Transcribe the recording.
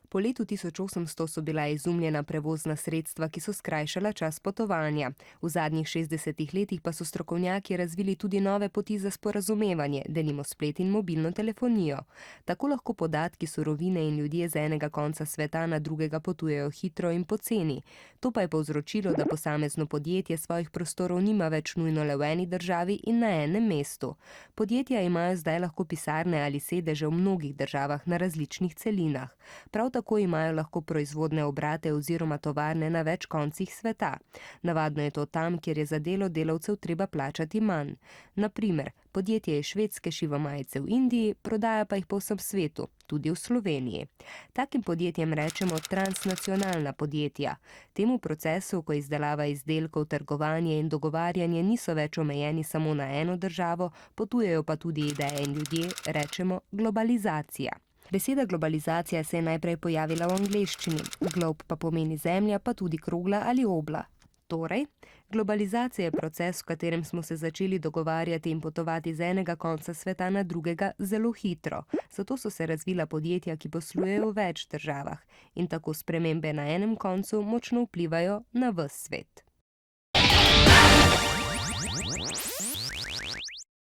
Po letu 1800 so bila izumljena prevozna sredstva, ki so skrajšala čas potovanja. V zadnjih 60 letih pa so strokovnjaki razvili tudi nove poti za sporazumevanje, denimo splet in mobilno telefonijo. Tako lahko podatki, surovine in ljudje z enega konca sveta na drugega potujejo hitro in poceni. To pa je povzročilo, da posamezno podjetje svojih prostorov nima več nujno le v eni državi in na enem mestu. Podjetja imajo zdaj lahko pisarne ali sedeže v mnogih državah na različnih celinah. Prav tako imajo lahko proizvodne obrate oziroma tovarne na več koncih sveta. Navadno je to tam, kjer je za delo delavcev treba plačati manj. Na primer, podjetje iz Švedske šiva majice v Indiji, prodaja pa jih po vsem svetu, tudi v Sloveniji. Takim podjetjem rečemo transnacionalna podjetja. Temu procesu, ko izdelava izdelkov, trgovanje in dogovarjanje niso več omejeni samo na eno državo, potujejo pa tudi ideje in ljudje, rečemo globalizacija. Beseda globalizacija se je najprej pojavila v angleščini, globe pa pomeni zemlja, pa tudi krogla ali obla. Torej, globalizacija je proces, v katerem smo se začeli dogovarjati in potovati z enega konca sveta na drugega zelo hitro. Zato so se razvila podjetja, ki poslujejo v več državah in tako spremembe na enem koncu močno vplivajo na ves svet.